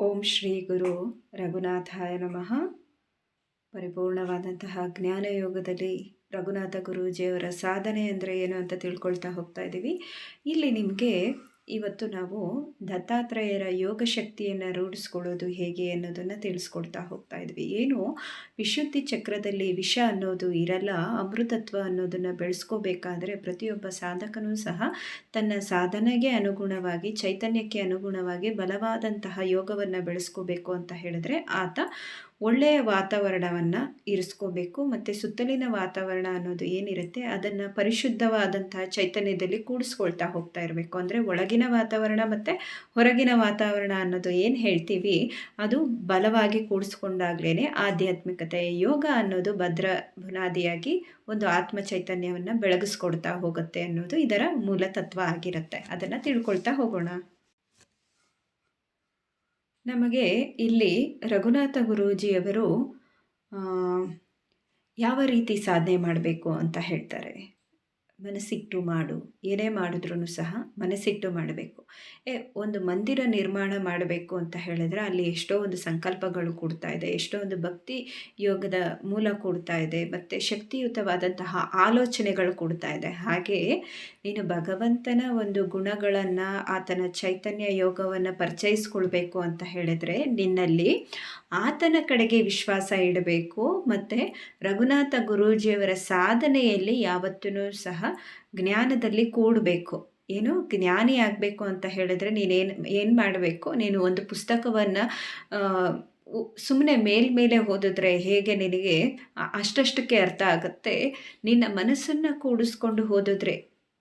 ಓಂ ಶ್ರೀ ಗುರು ರಘುನಾಥಾಯ ನಮಃ. ಪರಿಪೂರ್ಣವಾದಂತಹ ಜ್ಞಾನಯೋಗದಲ್ಲಿ ರಘುನಾಥ ಗುರೂಜಿಯವರ ಸಾಧನೆ ಅಂದರೆ ಏನು ಅಂತ ತಿಳ್ಕೊಳ್ತಾ ಹೋಗ್ತಾ ಇದ್ದೀವಿ. ಇಲ್ಲಿ ನಿಮಗೆ ಇವತ್ತು ನಾವು ದತ್ತಾತ್ರೇಯರ ಯೋಗ ಶಕ್ತಿಯನ್ನು ರೂಢಿಸ್ಕೊಳ್ಳೋದು ಹೇಗೆ ಅನ್ನೋದನ್ನು ತಿಳಿಸ್ಕೊಡ್ತಾ ಹೋಗ್ತಾ ಇದ್ವಿ. ಏನು ವಿಶುದ್ಧಿ ಚಕ್ರದಲ್ಲಿ ವಿಷ ಅನ್ನೋದು ಇರಲ್ಲ, ಅಮೃತತ್ವ ಅನ್ನೋದನ್ನು ಬೆಳೆಸ್ಕೋಬೇಕಾದ್ರೆ ಪ್ರತಿಯೊಬ್ಬ ಸಾಧಕನೂ ಸಹ ತನ್ನ ಸಾಧನೆಗೆ ಅನುಗುಣವಾಗಿ, ಚೈತನ್ಯಕ್ಕೆ ಅನುಗುಣವಾಗಿ ಬಲವಾದಂತಹ ಯೋಗವನ್ನು ಬೆಳೆಸ್ಕೋಬೇಕು ಅಂತ ಹೇಳಿದ್ರೆ ಆತ ಒಳ್ಳೆಯ ವಾತಾವರಣವನ್ನು ಇರಿಸ್ಕೋಬೇಕು. ಮತ್ತು ಸುತ್ತಲಿನ ವಾತಾವರಣ ಅನ್ನೋದು ಏನಿರುತ್ತೆ ಅದನ್ನು ಪರಿಶುದ್ಧವಾದಂತಹ ಚೈತನ್ಯದಲ್ಲಿ ಕೂಡಿಸ್ಕೊಳ್ತಾ ಹೋಗ್ತಾ ಇರಬೇಕು. ಅಂದರೆ ಒಳಗಿನ ವಾತಾವರಣ ಮತ್ತು ಹೊರಗಿನ ವಾತಾವರಣ ಅನ್ನೋದು ಏನು ಹೇಳ್ತೀವಿ ಅದು ಬಲವಾಗಿ ಕೂಡಿಸ್ಕೊಂಡಾಗ್ಲೇ ಆಧ್ಯಾತ್ಮಿಕತೆ ಯೋಗ ಅನ್ನೋದು ಭದ್ರ ಬುನಾದಿಯಾಗಿ ಒಂದು ಆತ್ಮ ಚೈತನ್ಯವನ್ನು ಬೆಳಗಿಸ್ಕೊಡ್ತಾ ಹೋಗುತ್ತೆ ಅನ್ನೋದು ಇದರ ಮೂಲ ತತ್ವ ಆಗಿರುತ್ತೆ. ಅದನ್ನು ತಿಳ್ಕೊಳ್ತಾ ಹೋಗೋಣ. ನಮಗೆ ಇಲ್ಲಿ ರಘುನಾಥ ಗುರೂಜಿಯವರು ಯಾವ ರೀತಿ ಸಾಧನೆ ಮಾಡಬೇಕು ಅಂತ ಹೇಳ್ತಾರೆ. ಮನಸ್ಸಿಟ್ಟು ಮಾಡು, ಏನೇ ಮಾಡಿದ್ರೂ ಸಹ ಮನಸ್ಸಿಟ್ಟು ಮಾಡಬೇಕು. ಒಂದು ಮಂದಿರ ನಿರ್ಮಾಣ ಮಾಡಬೇಕು ಅಂತ ಹೇಳಿದ್ರೆ ಅಲ್ಲಿ ಎಷ್ಟೋ ಒಂದು ಸಂಕಲ್ಪಗಳು ಕೊಡ್ತಾ ಇದೆ, ಎಷ್ಟೋ ಒಂದು ಭಕ್ತಿ ಯೋಗದ ಮೂಲ ಕೊಡ್ತಾ ಇದೆ, ಮತ್ತು ಶಕ್ತಿಯುತವಾದಂತಹ ಆಲೋಚನೆಗಳು ಕೊಡ್ತಾ ಇದೆ. ಹಾಗೆಯೇ ನೀನು ಭಗವಂತನ ಒಂದು ಗುಣಗಳನ್ನು, ಆತನ ಚೈತನ್ಯ ಯೋಗವನ್ನು ಪರಿಚಯಿಸ್ಕೊಳ್ಬೇಕು ಅಂತ ಹೇಳಿದರೆ ನಿನ್ನಲ್ಲಿ ಆತನ ಕಡೆಗೆ ವಿಶ್ವಾಸ ಇಡಬೇಕು. ಮತ್ತು ರಘುನಾಥ ಗುರೂಜಿಯವರ ಸಾಧನೆಯಲ್ಲಿ ಯಾವತ್ತೂ ಸಹ ಜ್ಞಾನದಲ್ಲಿ ಕೂಡಬೇಕು. ಏನು ಜ್ಞಾನಿ ಆಗಬೇಕು ಅಂತ ಹೇಳಿದ್ರೆ ಏನು ಮಾಡಬೇಕು, ನೀನು ಒಂದು ಪುಸ್ತಕವನ್ನು ಸುಮ್ಮನೆ ಮೇಲ್ಮೇಲೆ ಓದಿದ್ರೆ ಹೇಗೆ ನಿನಗೆ ಅಷ್ಟಷ್ಟಕ್ಕೆ ಅರ್ಥ ಆಗುತ್ತೆ, ನಿನ್ನ ಮನಸ್ಸನ್ನು ಕೂಡಿಸ್ಕೊಂಡು ಓದಿದ್ರೆ,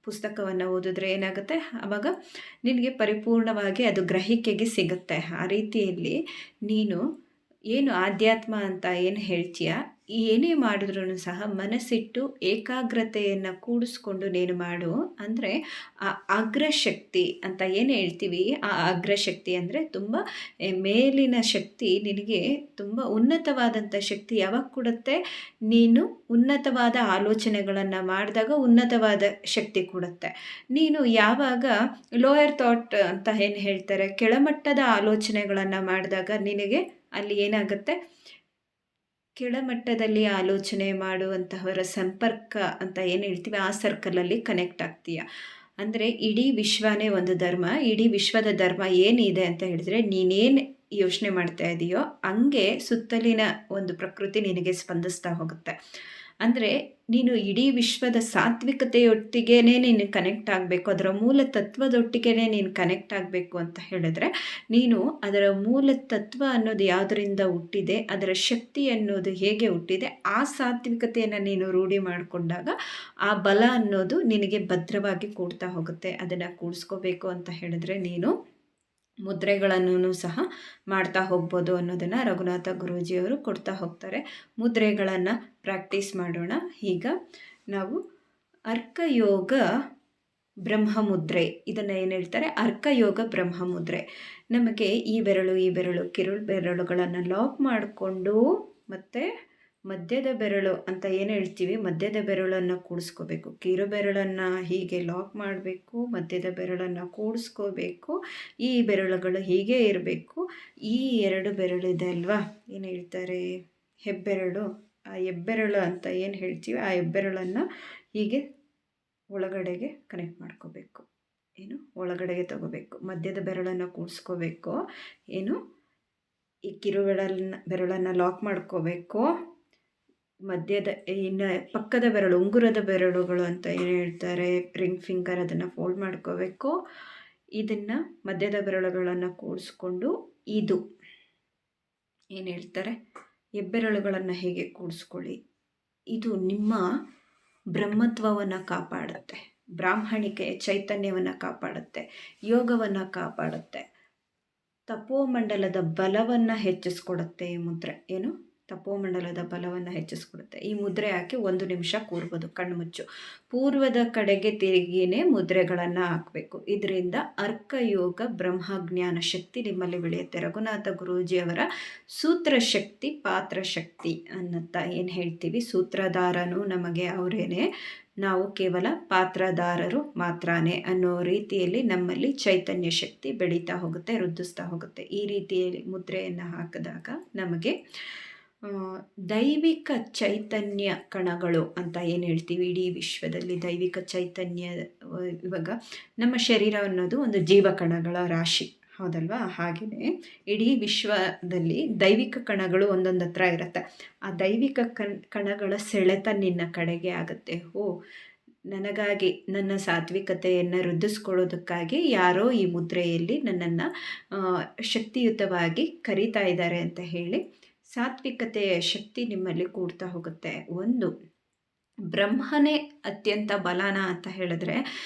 ಪುಸ್ತಕವನ್ನು ಓದಿದ್ರೆ ಏನಾಗುತ್ತೆ, ಆವಾಗ ನಿನಗೆ ಪರಿಪೂರ್ಣವಾಗಿ ಅದು ಗ್ರಹಿಕೆಗೆ ಸಿಗುತ್ತೆ. ಆ ರೀತಿಯಲ್ಲಿ ನೀನು ಏನು ಆಧ್ಯಾತ್ಮ ಅಂತ ಏನು ಹೇಳ್ತೀಯ, ಏನೇ ಮಾಡಿದ್ರೂ ಸಹ ಮನಸ್ಸಿಟ್ಟು ಏಕಾಗ್ರತೆಯನ್ನು ಕೂಡಿಸ್ಕೊಂಡು ನೀನು ಮಾಡು. ಅಂದರೆ ಆ ಅಗ್ರಶಕ್ತಿ ಅಂತ ಏನು ಹೇಳ್ತೀವಿ, ಆ ಅಗ್ರಶಕ್ತಿ ಅಂದರೆ ತುಂಬ ಮೇಲಿನ ಶಕ್ತಿ ನಿನಗೆ ತುಂಬ ಉನ್ನತವಾದಂಥ ಶಕ್ತಿ ಯಾವಾಗ ಕೊಡುತ್ತೆ, ನೀನು ಉನ್ನತವಾದ ಆಲೋಚನೆಗಳನ್ನು ಮಾಡಿದಾಗ ಉನ್ನತವಾದ ಶಕ್ತಿ ಕೊಡುತ್ತೆ. ನೀನು ಯಾವಾಗ ಲೋಯರ್ ಥಾಟ್ ಅಂತ ಏನು ಹೇಳ್ತಾರೆ, ಕೆಳಮಟ್ಟದ ಆಲೋಚನೆಗಳನ್ನು ಮಾಡಿದಾಗ ನಿನಗೆ ಅಲ್ಲಿ ಏನಾಗುತ್ತೆ, ಕೆಳಮಟ್ಟದಲ್ಲಿ ಆಲೋಚನೆ ಮಾಡುವಂತಹವರ ಸಂಪರ್ಕ ಅಂತ ಏನು ಹೇಳ್ತೀವಿ ಆ ಸರ್ಕಲಲ್ಲಿ ಕನೆಕ್ಟ್ ಆಗ್ತೀಯ. ಅಂದರೆ ಇಡೀ ವಿಶ್ವನೇ ಒಂದು ಧರ್ಮ, ಇಡೀ ವಿಶ್ವದ ಧರ್ಮ ಏನಿದೆ ಅಂತ ಹೇಳಿದ್ರೆ ನೀನೇನು ಯೋಚನೆ ಮಾಡ್ತಾ ಇದೆಯೋ ಹಂಗೆ ಸುತ್ತಲಿನ ಒಂದು ಪ್ರಕೃತಿ ನಿನಗೆ ಸ್ಪಂದಿಸ್ತಾ ಹೋಗುತ್ತೆ. ಅಂದರೆ ನೀನು ಇಡೀ ವಿಶ್ವದ ಸಾತ್ವಿಕತೆಯೊಟ್ಟಿಗೆ ನೀನು ಕನೆಕ್ಟ್ ಆಗಬೇಕು, ಅದರ ಮೂಲ ತತ್ವದೊಟ್ಟಿಗೆ ನೀನು ಕನೆಕ್ಟ್ ಆಗಬೇಕು ಅಂತ ಹೇಳಿದ್ರೆ ನೀನು ಅದರ ಮೂಲ ತತ್ವ ಅನ್ನೋದು ಯಾವುದರಿಂದ ಹುಟ್ಟಿದೆ, ಅದರ ಶಕ್ತಿ ಅನ್ನೋದು ಹೇಗೆ ಹುಟ್ಟಿದೆ, ಆ ಸಾತ್ವಿಕತೆಯನ್ನು ನೀನು ರೂಢಿ ಮಾಡಿಕೊಂಡಾಗ ಆ ಬಲ ಅನ್ನೋದು ನಿನಗೆ ಭದ್ರವಾಗಿ ಕೂಡ್ತಾ ಹೋಗುತ್ತೆ. ಅದನ್ನು ಕೂಡಿಸ್ಕೋಬೇಕು ಅಂತ ಹೇಳಿದ್ರೆ ನೀನು ಮುದ್ರೆಗಳನ್ನು ಸಹ ಮಾಡ್ತಾ ಹೋಗ್ಬೋದು ಅನ್ನೋದನ್ನು ರಘುನಾಥ ಗುರೂಜಿಯವರು ಕೊಡ್ತಾ ಹೋಗ್ತಾರೆ. ಮುದ್ರೆಗಳನ್ನು ಪ್ರಾಕ್ಟೀಸ್ ಮಾಡೋಣ. ಈಗ ನಾವು ಅರ್ಕಯೋಗ ಬ್ರಹ್ಮಮುದ್ರೆ, ಇದನ್ನು ಏನು ಹೇಳ್ತಾರೆ, ಅರ್ಕಯೋಗ ಬ್ರಹ್ಮಮುದ್ರೆ. ನಮಗೆ ಈ ಬೆರಳು ಕಿರುಳು ಬೆರಳುಗಳನ್ನು ಲಾಕ್ ಮಾಡಿಕೊಂಡು ಮತ್ತು ಮಧ್ಯದ ಬೆರಳು ಅಂತ ಏನು ಹೇಳ್ತೀವಿ, ಮಧ್ಯದ ಬೆರಳನ್ನು ಕೂಡಿಸ್ಕೋಬೇಕು. ಕಿರು ಬೆರಳನ್ನು ಹೀಗೆ ಲಾಕ್ ಮಾಡಬೇಕು, ಮಧ್ಯದ ಬೆರಳನ್ನು ಕೂಡಿಸ್ಕೋಬೇಕು. ಈ ಬೆರಳುಗಳು ಹೀಗೆ ಇರಬೇಕು. ಈ ಎರಡು ಬೆರಳಿದೆ ಅಲ್ವಾ, ಏನು ಹೇಳ್ತಾರೆ ಹೆಬ್ಬೆರಳು, ಆ ಹೆಬ್ಬೆರಳು ಅಂತ ಏನು ಹೇಳ್ತೀವಿ ಆ ಹೆಬ್ಬೆರಳನ್ನು ಹೀಗೆ ಒಳಗಡೆಗೆ ಕನೆಕ್ಟ್ ಮಾಡ್ಕೋಬೇಕು. ಏನು ಒಳಗಡೆಗೆ ತಗೋಬೇಕು. ಮಧ್ಯದ ಬೆರಳನ್ನು ಕೂಡಿಸ್ಕೋಬೇಕು. ಏನು ಈ ಕಿರು ಬೆರಳನ್ನು ಲಾಕ್ ಮಾಡ್ಕೋಬೇಕು. ಮಧ್ಯದ ಇನ್ನು ಪಕ್ಕದ ಬೆರಳು, ಉಂಗುರದ ಬೆರಳುಗಳು ಅಂತ ಏನು ಹೇಳ್ತಾರೆ, ರಿಂಗ್ ಫಿಂಗರ್, ಅದನ್ನು ಫೋಲ್ಡ್ ಮಾಡ್ಕೋಬೇಕು. ಇದನ್ನು ಮಧ್ಯದ ಬೆರಳುಗಳನ್ನು ಕೂಡಿಸ್ಕೊಂಡು ಇದು ಏನು ಹೇಳ್ತಾರೆ ಹೆಬ್ಬೆರಳುಗಳನ್ನು ಹೇಗೆ ಕೂಡಿಸ್ಕೊಳ್ಳಿ. ಇದು ನಿಮ್ಮ ಬ್ರಹ್ಮತ್ವವನ್ನು ಕಾಪಾಡುತ್ತೆ, ಬ್ರಾಹ್ಮಣಿಕೆ ಚೈತನ್ಯವನ್ನು ಕಾಪಾಡುತ್ತೆ, ಯೋಗವನ್ನು ಕಾಪಾಡುತ್ತೆ, ತಪೋಮಂಡಲದ ಬಲವನ್ನು ಹೆಚ್ಚಿಸ್ಕೊಡುತ್ತೆ. ಈ ಮುದ್ರೆ ಏನು ತಪೋಮಂಡಲದ ಬಲವನ್ನು ಹೆಚ್ಚಿಸ್ಕೊಡುತ್ತೆ. ಈ ಮುದ್ರೆ ಹಾಕಿ 1 ನಿಮಿಷ ಕೂರ್ಬೋದು, ಕಣ್ಣು ಮುಚ್ಚು. ಪೂರ್ವದ ಕಡೆಗೆ ತಿರುಗಿನೇ ಮುದ್ರೆಗಳನ್ನು ಹಾಕಬೇಕು. ಇದರಿಂದ ಅರ್ಕಯೋಗ ಬ್ರಹ್ಮಜ್ಞಾನ ಶಕ್ತಿ ನಿಮ್ಮಲ್ಲಿ ಬೆಳೆಯುತ್ತೆ. ರಘುನಾಥ ಗುರೂಜಿಯವರ ಸೂತ್ರ ಶಕ್ತಿ, ಪಾತ್ರ ಶಕ್ತಿ ಅನ್ನತ್ತ ಏನು ಹೇಳ್ತೀವಿ, ಸೂತ್ರಧಾರನು ನಮಗೆ ಅವರೇನೆ, ನಾವು ಕೇವಲ ಪಾತ್ರಧಾರರು ಮಾತ್ರನೇ ಅನ್ನೋ ರೀತಿಯಲ್ಲಿ ನಮ್ಮಲ್ಲಿ ಚೈತನ್ಯ ಶಕ್ತಿ ಬೆಳೀತಾ ಹೋಗುತ್ತೆ, ವೃದ್ಧಿಸ್ತಾ ಹೋಗುತ್ತೆ. ಈ ರೀತಿಯಲ್ಲಿ ಮುದ್ರೆಯನ್ನು ಹಾಕಿದಾಗ ನಮಗೆ ದೈವಿಕ ಚೈತನ್ಯ ಕಣಗಳು ಅಂತ ಏನು ಹೇಳ್ತೀವಿ, ಇಡೀ ವಿಶ್ವದಲ್ಲಿ ದೈವಿಕ ಚೈತನ್ಯ, ಇವಾಗ ನಮ್ಮ ಶರೀರ ಅನ್ನೋದು ಒಂದು ಜೀವಕಣಗಳ ರಾಶಿ, ಹೌದಲ್ವಾ? ಹಾಗೆಯೇ ಇಡೀ ವಿಶ್ವದಲ್ಲಿ ದೈವಿಕ ಕಣಗಳು ಒಂದೊಂದು ಹತ್ರ ಇರುತ್ತೆ. ಆ ದೈವಿಕ ಕಣಗಳ ಸೆಳೆತ ನಿನ್ನ ಕಡೆಗೆ ಆಗುತ್ತೆ. ನನಗಾಗಿ, ನನ್ನ ಸಾತ್ವಿಕತೆಯನ್ನು ವೃದ್ಧಿಸ್ಕೊಳ್ಳೋದಕ್ಕಾಗಿ ಯಾರೋ ಈ ಮುದ್ರೆಯಲ್ಲಿ ನನ್ನನ್ನು ಶಕ್ತಿಯುತವಾಗಿ ಕರೀತಾ ಇದ್ದಾರೆ ಅಂತ ಹೇಳಿ ಸಾತ್ವಿಕತೆಯ ಶಕ್ತಿ ನಿಮ್ಮಲ್ಲಿ ಕೂಡ್ತಾ ಹೋಗುತ್ತೆ. ಒಂದು ಬ್ರಹ್ಮನೇ ಅತ್ಯಂತ ಬಲಾನ ಅಂತ ಹೇಳಿದ್ರೆ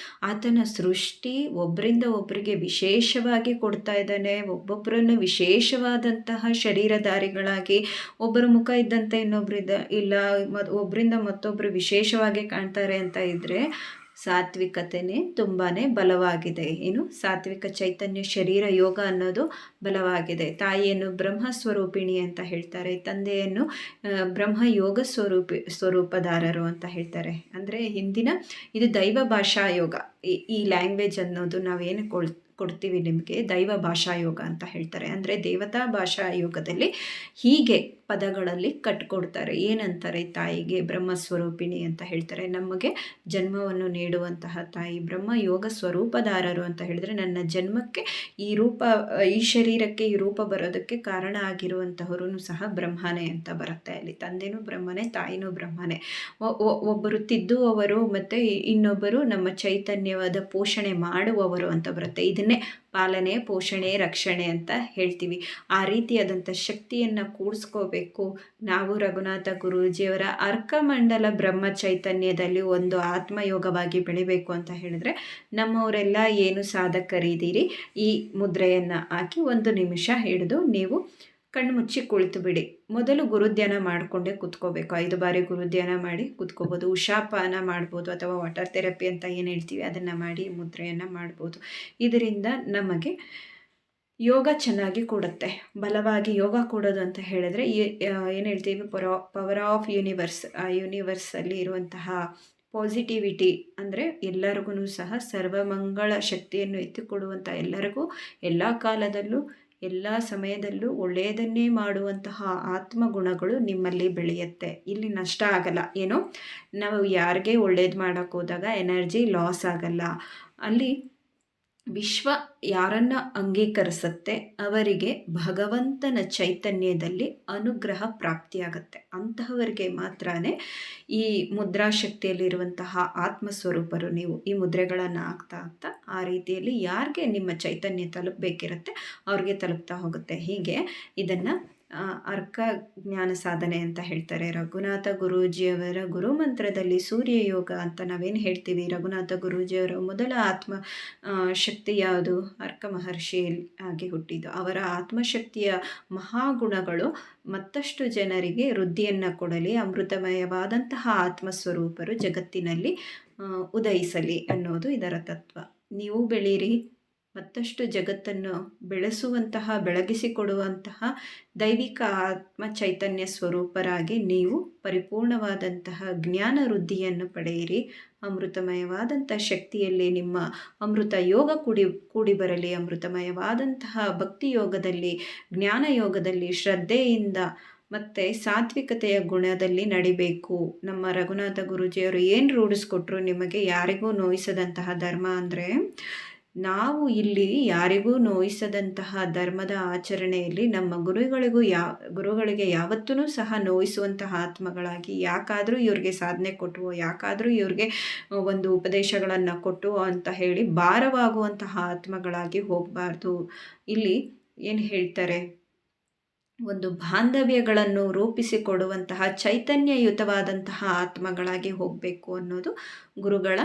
ಆತನ ಸೃಷ್ಟಿ ಒಬ್ಬರಿಂದ ಒಬ್ಬರಿಗೆ ವಿಶೇಷವಾಗಿ ಕೊಡ್ತಾ ಇದ್ದಾನೆ. ಒಬ್ಬೊಬ್ಬರನ್ನು ವಿಶೇಷವಾದಂತಹ ಶರೀರಧಾರಿಗಳಾಗಿ, ಒಬ್ಬರ ಮುಖ ಇದ್ದಂತೆ ಇಲ್ಲ ಒಬ್ಬರಿಂದ ಮತ್ತೊಬ್ಬರು ವಿಶೇಷವಾಗಿ ಕಾಣ್ತಾರೆ ಅಂತ ಇದ್ದರೆ ಸಾತ್ವಿಕತೆಯೇ ತುಂಬಾ ಬಲವಾಗಿದೆ. ಏನು ಸಾತ್ವಿಕ ಚೈತನ್ಯ ಶರೀರ ಯೋಗ ಅನ್ನೋದು ಬಲವಾಗಿದೆ. ತಾಯಿಯನ್ನು ಬ್ರಹ್ಮ ಸ್ವರೂಪಿಣಿ ಅಂತ ಹೇಳ್ತಾರೆ, ತಂದೆಯನ್ನು ಬ್ರಹ್ಮ ಯೋಗ ಸ್ವರೂಪದಾರರು ಅಂತ ಹೇಳ್ತಾರೆ. ಅಂದರೆ ಹಿಂದಿನ ಇದು ದೈವ ಭಾಷಾ ಯೋಗ. ಈ ಲ್ಯಾಂಗ್ವೇಜ್ ಅನ್ನೋದು ನಾವೇನು ಕೊಡ್ತೀವಿ ನಿಮಗೆ ದೈವ ಭಾಷಾ ಯೋಗ ಅಂತ ಹೇಳ್ತಾರೆ. ಅಂದರೆ ದೇವತಾ ಭಾಷಾ ಯೋಗದಲ್ಲಿ ಹೀಗೆ ಪದಗಳಲ್ಲಿ ಕಟ್ಕೊಡ್ತಾರೆ. ಏನಂತಾರೆ, ತಾಯಿಗೆ ಬ್ರಹ್ಮಸ್ವರೂಪಿಣಿ ಅಂತ ಹೇಳ್ತಾರೆ. ನಮಗೆ ಜನ್ಮವನ್ನು ನೀಡುವಂತಹ ತಾಯಿ ಬ್ರಹ್ಮ ಯೋಗ ಸ್ವರೂಪದಾರರು ಅಂತ ಹೇಳಿದ್ರೆ ನನ್ನ ಜನ್ಮಕ್ಕೆ ಈ ಶರೀರಕ್ಕೆ ಈ ರೂಪ ಬರೋದಕ್ಕೆ ಕಾರಣ ಆಗಿರುವಂತಹವರು ಸಹ ಬ್ರಹ್ಮನೇ ಅಂತ ಬರುತ್ತೆ. ಅಲ್ಲಿ ತಂದೆನೂ ಬ್ರಹ್ಮನೇ, ತಾಯಿನೂ ಬ್ರಹ್ಮನೇ. ಒಬ್ಬರು ತಿದ್ದುವವರು ಮತ್ತು ಇನ್ನೊಬ್ಬರು ನಮ್ಮ ಚೈತನ್ಯವಾದ ಪೋಷಣೆ ಮಾಡುವವರು ಅಂತ ಬರುತ್ತೆ. ಇದನ್ನೇ ಪಾಲನೆ, ಪೋಷಣೆ, ರಕ್ಷಣೆ ಅಂತ ಹೇಳ್ತೀವಿ. ಆ ರೀತಿಯಾದಂಥ ಶಕ್ತಿಯನ್ನು ಕೂಡಿಸ್ಕೋಬೇಕು ನಾವು. ರಘುನಾಥ ಗುರೂಜಿಯವರ ಅರ್ಕಮಂಡಲ ಬ್ರಹ್ಮ ಚೈತನ್ಯದಲ್ಲಿ ಒಂದು ಆತ್ಮಯೋಗವಾಗಿ ಬೆಳಿಬೇಕು ಅಂತ ಹೇಳಿದ್ರೆ ನಮ್ಮವರೆಲ್ಲ ಏನು ಸಾಧಕರಿದ್ದೀರಿ, ಈ ಮುದ್ರೆಯನ್ನು ಹಾಕಿ 1 ನಿಮಿಷ ಹಿಡಿದು ನೀವು ಕಣ್ಣು ಮುಚ್ಚಿ ಕುಳಿತು ಬಿಡಿ. ಮೊದಲು ಗುರುಧ್ಯಾನ ಮಾಡಿಕೊಂಡೇ ಕೂತ್ಕೋಬೇಕು. 5 ಬಾರಿ ಗುರುಧ್ಯಾನ ಮಾಡಿ ಕೂತ್ಕೋಬೋದು. ಉಷಾಪಾನ ಮಾಡ್ಬೋದು ಅಥವಾ ವಾಟರ್ ಥೆರಪಿ ಅಂತ ಏನು ಹೇಳ್ತೀವಿ ಅದನ್ನು ಮಾಡಿ ಮುದ್ರೆಯನ್ನು ಮಾಡ್ಬೋದು. ಇದರಿಂದ ನಮಗೆ ಯೋಗ ಚೆನ್ನಾಗಿ ಕೊಡುತ್ತೆ. ಬಲವಾಗಿ ಯೋಗ ಕೊಡೋದು ಅಂತ ಹೇಳಿದ್ರೆ ಏನು ಹೇಳ್ತೀವಿ, ಪವರ್ ಆಫ್ ಯೂನಿವರ್ಸ್. ಆ ಯೂನಿವರ್ಸಲ್ಲಿ ಇರುವಂತಹ ಪಾಸಿಟಿವಿಟಿ ಅಂದರೆ ಎಲ್ಲರಿಗೂ ಸಹ ಸರ್ವಮಂಗಳ ಶಕ್ತಿಯನ್ನು ಎತ್ತಿಕೊಡುವಂಥ, ಎಲ್ಲರಿಗೂ ಎಲ್ಲ ಕಾಲದಲ್ಲೂ ಎಲ್ಲ ಸಮಯದಲ್ಲೂ ಒಳ್ಳೆಯದನ್ನೇ ಮಾಡುವಂತಹ ಆತ್ಮಗುಣಗಳು ನಿಮ್ಮಲ್ಲಿ ಬೆಳೆಯುತ್ತೆ. ಇಲ್ಲಿ ನಷ್ಟ ಆಗಲ್ಲ. ಏನೋ ನಾವು ಯಾರಿಗೆ ಒಳ್ಳೇದು ಮಾಡೋಕ್ಕೆ ಹೋದಾಗ ಎನರ್ಜಿ ಲಾಸ್ ಆಗಲ್ಲ. ಅಲ್ಲಿ ವಿಶ್ವ ಯಾರನ್ನ ಅಂಗೀಕರಿಸುತ್ತೆ ಅವರಿಗೆ ಭಗವಂತನ ಚೈತನ್ಯದಲ್ಲಿ ಅನುಗ್ರಹ ಪ್ರಾಪ್ತಿಯಾಗುತ್ತೆ. ಅಂತಹವರಿಗೆ ಮಾತ್ರ ಈ ಮುದ್ರಾಶಕ್ತಿಯಲ್ಲಿರುವಂತಹ ಆತ್ಮಸ್ವರೂಪರು. ನೀವು ಈ ಮುದ್ರೆಗಳನ್ನು ಹಾಕ್ತಾ ಆ ರೀತಿಯಲ್ಲಿ ಯಾರಿಗೆ ನಿಮ್ಮ ಚೈತನ್ಯ ತಲುಪಬೇಕಿರುತ್ತೆ ಅವ್ರಿಗೆ ತಲುಪ್ತಾ ಹೋಗುತ್ತೆ. ಹೀಗೆ ಇದನ್ನು ಅರ್ಕ ಜ್ಞಾನ ಸಾಧನೆ ಅಂತ ಹೇಳ್ತಾರೆ. ರಘುನಾಥ ಗುರೂಜಿಯವರ ಗುರುಮಂತ್ರದಲ್ಲಿ ಸೂರ್ಯಯೋಗ ಅಂತ ನಾವೇನು ಹೇಳ್ತೀವಿ, ರಘುನಾಥ ಗುರೂಜಿಯವರ ಮೊದಲ ಆತ್ಮ ಶಕ್ತಿ ಯಾವುದು, ಅರ್ಕ ಮಹರ್ಷಿ ಆಗಿ ಹುಟ್ಟಿದ್ದು. ಅವರ ಆತ್ಮಶಕ್ತಿಯ ಮಹಾಗುಣಗಳು ಮತ್ತಷ್ಟು ಜನರಿಗೆ ವೃದ್ಧಿಯನ್ನು ಕೊಡಲಿ, ಅಮೃತಮಯವಾದಂತಹ ಆತ್ಮಸ್ವರೂಪರು ಜಗತ್ತಿನಲ್ಲಿ ಉದಯಿಸಲಿ ಅನ್ನೋದು ಇದರ ತತ್ವ. ನೀವು ಬೆಳೀರಿ, ಮತ್ತಷ್ಟು ಜಗತ್ತನ್ನು ಬೆಳೆಸುವಂತಹ, ಬೆಳಗಿಸಿಕೊಡುವಂತಹ ದೈವಿಕ ಆತ್ಮ ಚೈತನ್ಯ ಸ್ವರೂಪರಾಗಿ ನೀವು ಪರಿಪೂರ್ಣವಾದಂತಹ ಜ್ಞಾನ ವೃದ್ಧಿಯನ್ನು ಪಡೆಯಿರಿ. ಅಮೃತಮಯವಾದಂಥ ಶಕ್ತಿಯಲ್ಲಿ ನಿಮ್ಮ ಅಮೃತ ಯೋಗ ಕೂಡಿ ಬರಲಿ. ಅಮೃತಮಯವಾದಂತಹ ಭಕ್ತಿ ಯೋಗದಲ್ಲಿ, ಜ್ಞಾನ ಯೋಗದಲ್ಲಿ ಶ್ರದ್ಧೆಯಿಂದ ಮತ್ತು ಸಾತ್ವಿಕತೆಯ ಗುಣದಲ್ಲಿ ನಡಿಬೇಕು. ನಮ್ಮ ರಘುನಾಥ ಗುರೂಜಿಯವರು ಏನು ರೂಢಿಸ್ಕೊಟ್ರು ನಿಮಗೆ, ಯಾರಿಗೂ ನೋಯಿಸದಂತಹ ಧರ್ಮ ಅಂದರೆ ನಾವು ಇಲ್ಲಿ ಯಾರಿಗೂ ನೋಯಿಸದಂತಹ ಧರ್ಮದ ಆಚರಣೆಯಲ್ಲಿ ನಮ್ಮ ಗುರುಗಳಿಗೆ ಯಾವತ್ತೂ ಸಹ ನೋಯಿಸುವಂತಹ ಆತ್ಮಗಳಾಗಿ, ಯಾಕಾದರೂ ಇವ್ರಿಗೆ ಸಾಧನೆ ಕೊಟ್ಟುವೋ, ಯಾಕಾದರೂ ಇವ್ರಿಗೆ ಒಂದು ಉಪದೇಶಗಳನ್ನು ಕೊಟ್ಟು ಅಂತ ಹೇಳಿ ಭಾರವಾಗುವಂತಹ ಆತ್ಮಗಳಾಗಿ ಹೋಗಬಾರ್ದು. ಇಲ್ಲಿ ಏನು ಹೇಳ್ತಾರೆ, ಒಂದು ಬಾಂಧವ್ಯಗಳನ್ನು ರೂಪಿಸಿಕೊಡುವಂತಹ ಚೈತನ್ಯಯುತವಾದಂತಹ ಆತ್ಮಗಳಾಗಿ ಹೋಗಬೇಕು ಅನ್ನೋದು ಗುರುಗಳ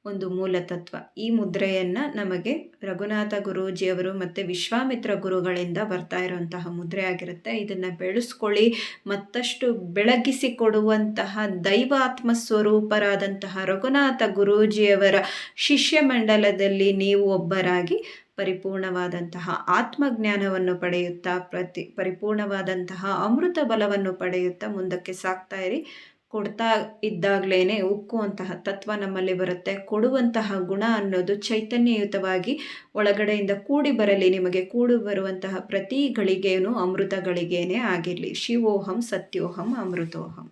ಒಂದು ಮೂಲ ತತ್ವ. ಈ ಮುದ್ರೆಯನ್ನು ನಮಗೆ ರಘುನಾಥ ಗುರೂಜಿಯವರು ಮತ್ತು ವಿಶ್ವಾಮಿತ್ರ ಗುರುಗಳಿಂದ ಬರ್ತಾ ಇರುವಂತಹ ಮುದ್ರೆ ಆಗಿರುತ್ತೆ. ಇದನ್ನು ಬೆಳೆಸ್ಕೊಳ್ಳಿ. ಮತ್ತಷ್ಟು ಬೆಳಗಿಸಿಕೊಡುವಂತಹ ದೈವಾತ್ಮ ಸ್ವರೂಪರಾದಂತಹ ರಘುನಾಥ ಗುರೂಜಿಯವರ ಶಿಷ್ಯ ಮಂಡಲದಲ್ಲಿ ನೀವು ಒಬ್ಬರಾಗಿ ಪರಿಪೂರ್ಣವಾದಂತಹ ಆತ್ಮಜ್ಞಾನವನ್ನು ಪಡೆಯುತ್ತಾ ಪರಿಪೂರ್ಣವಾದಂತಹ ಅಮೃತ ಬಲವನ್ನು ಪಡೆಯುತ್ತಾ ಮುಂದಕ್ಕೆ ಸಾಗ್ತಾ ಇರಿ. ಕೊಡ್ತಾ ಇದ್ದಾಗಲೇ ಉಕ್ಕುವಂತಹ ತತ್ವ ನಮ್ಮಲ್ಲಿ ಬರುತ್ತೆ. ಕೊಡುವಂತಹ ಗುಣ ಅನ್ನೋದು ಚೈತನ್ಯಯುತವಾಗಿ ಒಳಗಡೆಯಿಂದ ಕೂಡಿ ಬರಲಿ. ನಿಮಗೆ ಕೂಡಿ ಬರುವಂತಹ ಪ್ರತಿ ಗಳಿಗೆಯೂ ಅಮೃತ ಗಳಿಗೆಯೇ ಆಗಿರಲಿ. ಶಿವೋಹಂ ಸತ್ಯೋಹಂ ಅಮೃತೋಹಂ.